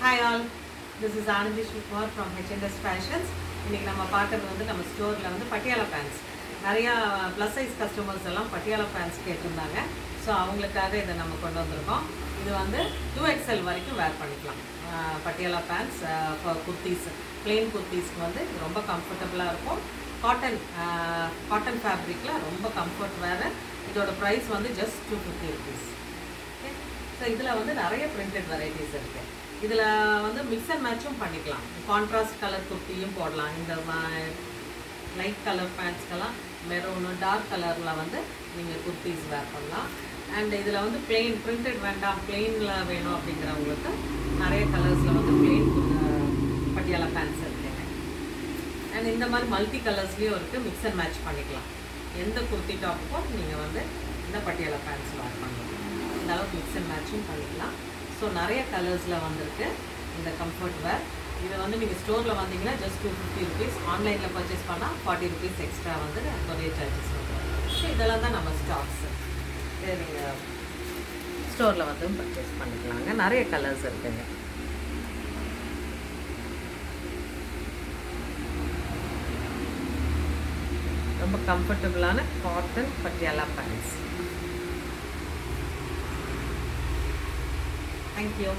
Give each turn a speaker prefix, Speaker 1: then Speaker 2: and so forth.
Speaker 1: Hi all, this is Anandi Shukmar from H&S Fashions. இன்னைக்கு நம்ம பார்க்குறது வந்து நம்ம ஸ்டோரில் வந்து பட்டியாலா பேண்ட்ஸ் நிறையா ப்ளஸ் சைஸ் கஸ்டமர்ஸ் எல்லாம் பட்டியாலா பேண்ட்ஸ் கேட்டிருந்தாங்க. ஸோ அவங்களுக்காக இதை நம்ம கொண்டு வந்திருக்கோம். இது வந்து 2XL வரைக்கும் வேர் பண்ணிக்கலாம். Patiala pants for kurtis, plain குர்த்திஸ்க்கு வந்து ரொம்ப கம்ஃபர்டபுளாக இருக்கும். காட்டன் ஃபேப்ரிக்கில் ரொம்ப கம்ஃபர்ட் வேறு. இதோட ப்ரைஸ் வந்து ஜஸ்ட் 250 rupees. ஓகே, ஸோ இதில் வந்து நிறைய பிரிண்டட் வெரைட்டிஸ் இருக்குது. இதில் வந்து மிக்ஸ் அண்ட் மேட்சும் பண்ணிக்கலாம். கான்ட்ராஸ்ட் கலர் குர்த்தியும் போடலாம். இந்த லைட் கலர் பேண்ட்ஸ்க்கெல்லாம் மெரூனு டார்க் கலரில் வந்து நீங்கள் குர்த்திஸ் வேர் பண்ணலாம். அண்ட் இதில் வந்து பிளெயின் பிரிண்டட் வேண்டாம், பிளெயினில் வேணும் அப்படிங்கிறவங்களுக்கு நிறைய கலர்ஸில் வந்து பிளெயின் பட்டியாலா பேண்ட்ஸ் இருக்குங்க. அண்ட் இந்த மாதிரி மல்டி கலர்ஸ்லேயும் இருக்குது. மிக்ஸ் அண்ட் மேட்ச் பண்ணிக்கலாம். எந்த குர்த்தி டாப்புக்கும் நீங்கள் வந்து இந்த பட்டியாலா பேண்ட்ஸ் வேர் பண்ணலாம். இந்த அளவுக்கு மிக்ஸ் அண்ட் மேட்சும் பண்ணிக்கலாம். ஸோ நிறைய கலர்ஸில் வந்திருக்கு இந்த கம்ஃபர்ட் வேர். இது வந்து நீங்கள் ஸ்டோரில் வந்தீங்கன்னா ஜஸ்ட் 250 rupees. ஆன்லைனில் பர்ச்சேஸ் பண்ணால் 40 rupees எக்ஸ்ட்ரா வந்து கொரியர் சார்ஜஸ் வந்துடும். ஸோ இதெல்லாம் தான் நம்ம ஸ்டாக்ஸு. இதை நீங்கள் ஸ்டோரில் வந்து பர்ச்சேஸ் பண்ணிக்கலாங்க. நிறைய கலர்ஸ் இருக்குங்க. ரொம்ப கம்ஃபர்டபுளான cotton Patiala pants. Thank you.